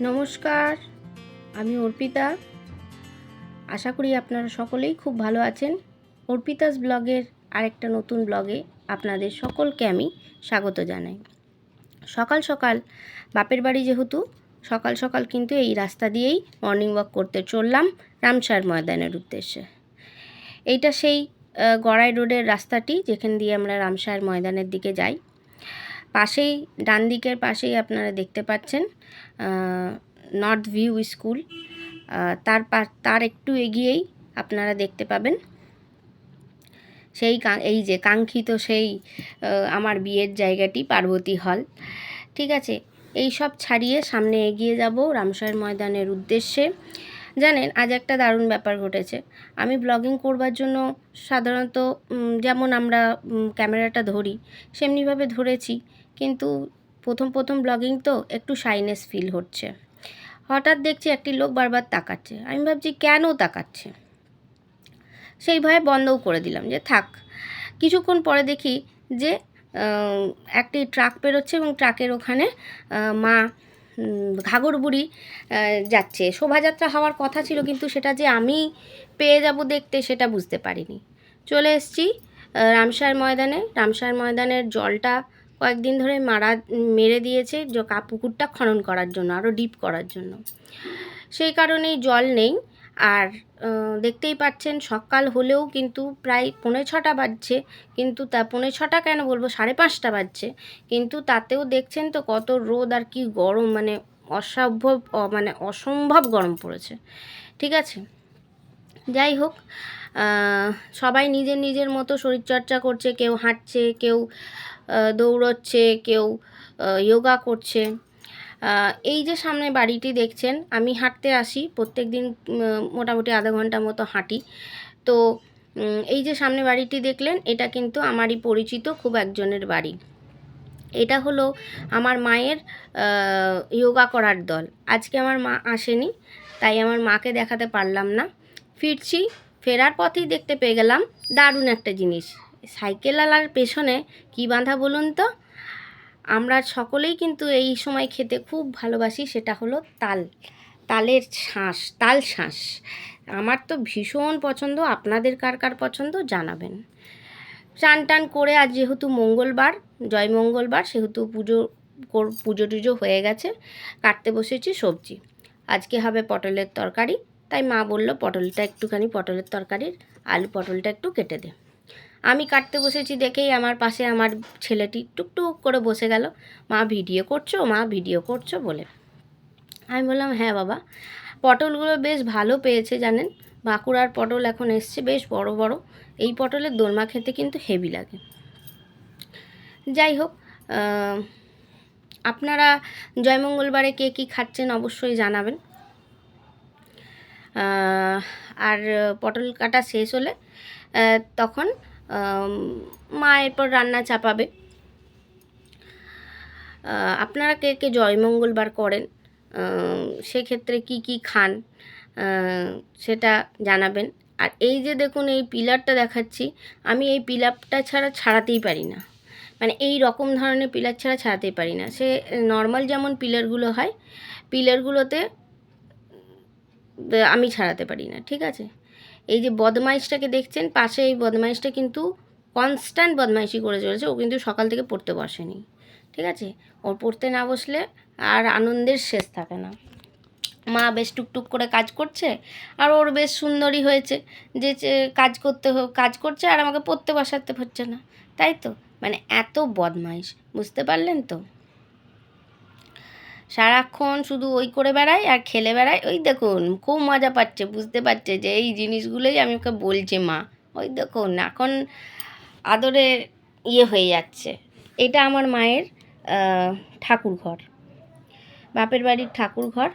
নমস্কার, আমি অর্পিতা। আশা করি আপনারা সকলেই খুব ভালো আছেন। অর্পিতাস ব্লগের আরেকটা নতুন ব্লগে আপনাদের সকলকে আমি স্বাগত জানাই। সকাল সকাল বাপের বাড়ি যেহেতু সকাল সকাল কিন্তু এই রাস্তা দিয়েই মর্নিং ওয়াক করতে চললাম রামসার ময়দানের উদ্দেশ্যে। এইটা সেই গড়াই রোডের রাস্তাটি যেখান দিয়ে আমরা রামসার ময়দানের দিকে যাই। পাশেই ডান দিকের পাশেই আপনারা দেখতে পাচ্ছেন নর্থ ভিউ স্কুল। তার একটু এগিয়েই আপনারা দেখতে পাবেন এই যে কাঙ্ক্ষিত সেই আমার বিয়ের জায়গাটি পার্বতী হল। ঠিক আছে, এই সব ছাড়িয়ে সামনে এগিয়ে যাব রামসার ময়দানের উদ্দেশ্যে। জানেন, আজ একটা দারুণ ব্যাপার ঘটেছে। আমি ব্লগিং করবার জন্য সাধারণত যেমন আমরা ক্যামেরাটা ধরি সেমনিভাবে ধরেছি, কিন্তু প্রথম ব্লগিং তো একটু শাইনেস ফিল হচ্ছে। হঠাৎ দেখছি একটি লোক বারবার তাকাচ্ছে। আমি ভাবছি কেন তাকাচ্ছে, সেই ভয়ে বন্ধও করে দিলাম যে থাক। কিছুক্ষণ পরে দেখি যে একটি ট্রাক পেরোচ্ছে এবং ট্রাকের ওখানে মা ঘাগর বুড়ি যাচ্ছে। শোভাযাত্রা হওয়ার কথা ছিল, কিন্তু সেটা যে আমি পেয়ে যাব দেখতে সেটা বুঝতে পারিনি। চলে এসেছি রামসার ময়দানে। রামসার ময়দানের জলটা কয়েকদিন ধরে মেরে দিয়েছে পুকুরটা খনন করার জন্য, আরও ডিপ করার জন্য। সেই কারণেই জল নেই। আর দেখতেই পাচ্ছেন সকাল হলেও কিন্তু প্রায় 5:45 বাজছে, কিন্তু তা 5:45 কেন বলবো, 5:30 বাজছে, কিন্তু তাতেও দেখছেন তো কত রোদ আর কি গরম, মানে অসম্ভব গরম পড়েছে। ঠিক আছে, যাই হোক, সবাই নিজের নিজের মতো শরীরচর্চা করছে। কেউ হাঁটছে, কেউ দৌড়চ্ছে, কেউ যোগা করছে। এই যে সামনে বাড়িটি দেখছেন, আমি হাঁটতে আসি প্রত্যেক দিন, মোটামুটি আধা ঘন্টা মতো হাঁটি। তো এই যে সামনে বাড়িটি দেখলেন, এটা কিন্তু আমারই পরিচিত খুব একজনের বাড়ি। এটা হলো আমার মায়ের যোগা করার দল। আজকে আমার মা আসেনি, তাই আমার মাকে দেখাতে পারলাম না। ফেরার পথেই দেখতে পেয়ে গেলাম দারুণ একটা জিনিস। সাইকেলওয়ালার পেছনে কি বাঁধা বলুন তো? আমরা সকলেই কিন্তু এই সময় খেতে খুব ভালোবাসি, সেটা হলো তাল শাঁস। আমার তো ভীষণ পছন্দ। আপনাদের কার কার পছন্দ জানাবেন। চান টান করে আজ যেহেতু মঙ্গলবার, জয় মঙ্গলবার, সেহেতু পুজো টুজো হয়ে গেছে। কাটতে বসেছি সবজি। আজকে হবে পটলের তরকারি, তাই মা বলল পটলের তরকারির পটলটা একটু কেটে দে। আমি কাটতে বসেছি দেখেই আমার পাশে আমার ছেলেটি টুকটুক করে বসে গেল, মা ভিডিও করছো বলে। আমি বললাম হ্যাঁ বাবা। পটলগুলো বেশ ভালো পেয়েছে জানেন, বাঁকুড়ার পটল এখন এসছে বেশ বড় বড়। এই পটলের দোরমা খেতে কিন্তু হেভি লাগে। যাই হোক, আপনারা জয়মঙ্গলবারে কে কী খাচ্ছেন অবশ্যই জানাবেন। আর পটল কাটা শেষ হলে তখন মা এরপর রান্না চাপাবে। আপনারা কে কে জয়মঙ্গলবার করেন, সেক্ষেত্রে কি কি খান সেটা জানাবেন। আর এই যে দেখুন এই পিলারটা দেখাচ্ছি, আমি এই পিলারটা ছাড়াতেই পারি না। মানে এই রকম ধরনের পিলার ছাড়াতেই পারি না। সে নর্মাল যেমন পিলারগুলো হয়, পিলারগুলোতে আমি ছাড়াতে পারি না। ঠিক আছে, এই যে বদমাইশটাকে দেখছেন পাশে, এই বদমাইশটা কিন্তু কনস্ট্যান্ট বদমাইশি করে চলেছে। ও কিন্তু সকাল থেকে পড়তে বসেনি। ঠিক আছে, ওর পড়তে না বসলে আর আনন্দের শেষ থাকে না। মা বেশ টুকটুক করে কাজ করছে, আর ওর বেশ সুন্দরী হয়েছে যে কাজ করছে আর আমাকে পড়তে বসাতে হচ্ছে না, তাই তো? মানে এত বদমাইশ, বুঝতে পারলেন তো? সারাক্ষণ শুধু ওই করে বেড়ায় আর খেলে বেড়ায়। ওই দেখুন খুব মজা পাচ্ছে, বুঝতে পারছে যে এই জিনিসগুলোই আমি ওকে বলছি মা। ওই দেখুন এখন আদরে হয়ে যাচ্ছে। এটা আমার মায়ের ঠাকুর ঘর, বাপের বাড়ির ঠাকুর ঘর।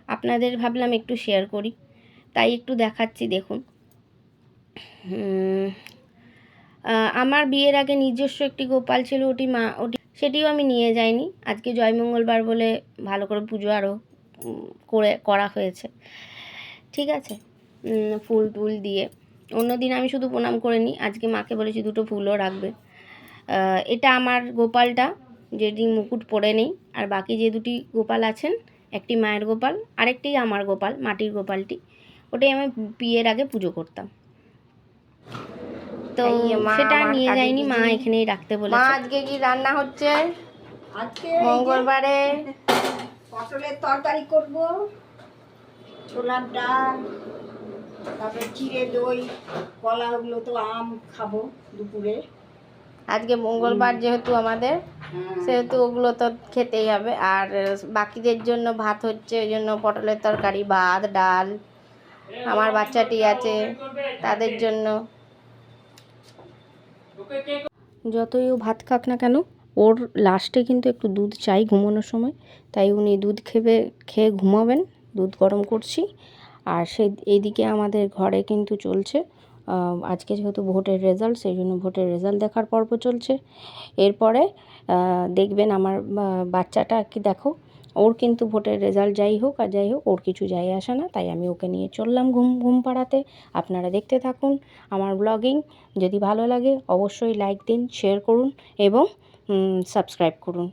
আপনাদের ভাবলাম একটু শেয়ার করি, তাই একটু দেখাচ্ছি। দেখুন, আমার বিয়ের আগে নিজস্ব একটি গোপাল ছিল, সেটিও আমি নিয়ে যাইনি। আজকে জয়মঙ্গলবার বলে ভালো করে পুজো আরও করা হয়েছে। ঠিক আছে, ফুল টুল দিয়ে। অন্যদিন আমি শুধু প্রণাম করে নিই, আজকে মাকে বলেছি দুটো ফুলও রাখবে। এটা আমার গোপালটা, যেটি মুকুট পরে নেই, আর বাকি যে দুটি গোপাল আছেন একটি মায়ের গোপাল, আরেকটি আমার গোপাল, মাটির গোপালটি, ওটাই আমি বিয়ের আগে পুজো করতাম। তো সেটা নিয়ে যাইনি, মা এখানেই রাখতে বলেছে। মা আজকে কি রান্না হচ্ছে? আজকে মঙ্গলবারে পটলের তরকারি করব, ছোলার ডাল, তারপরে চিড়ে দই, কলা, ওগুলো তো আম খাবো দুপুরে। আজকে মঙ্গলবার যেহেতু আমাদের, সেহেতু ওগুলো তো খেতেই হবে। আর বাকিদের জন্য ভাত হচ্ছে, ওই জন্য পটলের তরকারি, ভাত, ডাল। আমার বাচ্চাটি আছে, তাদের জন্য। যতই ও ভাত খাক না কেন, ওর লাস্টে কিন্তু একটু দুধ চাই ঘুমানোর সময়, তাই উনি দুধ খেয়ে ঘুমাবেন। দুধ গরম করছি। আর এইদিকে আমাদের ঘরে কিন্তু চলছে, আজকে যেহেতু ভোটের রেজাল্ট, সেই জন্য ভোটের রেজাল্ট দেখার পর্ব চলছে। এরপরে দেখবেন আমার বাচ্চাটা কি, দেখো ওর কিন্তু ভোটের রেজাল্ট যাই হোক আর যাই হোক, ওর কিছু যায় আসে না, তাই আমি ওকে নিয়ে চললাম ঘুম পাড়াতে। আপনারা দেখতে থাকুন আমার ব্লগিং। যদি ভালো লাগে অবশ্যই লাইক দিন, শেয়ার করুন এবং সাবস্ক্রাইব করুন।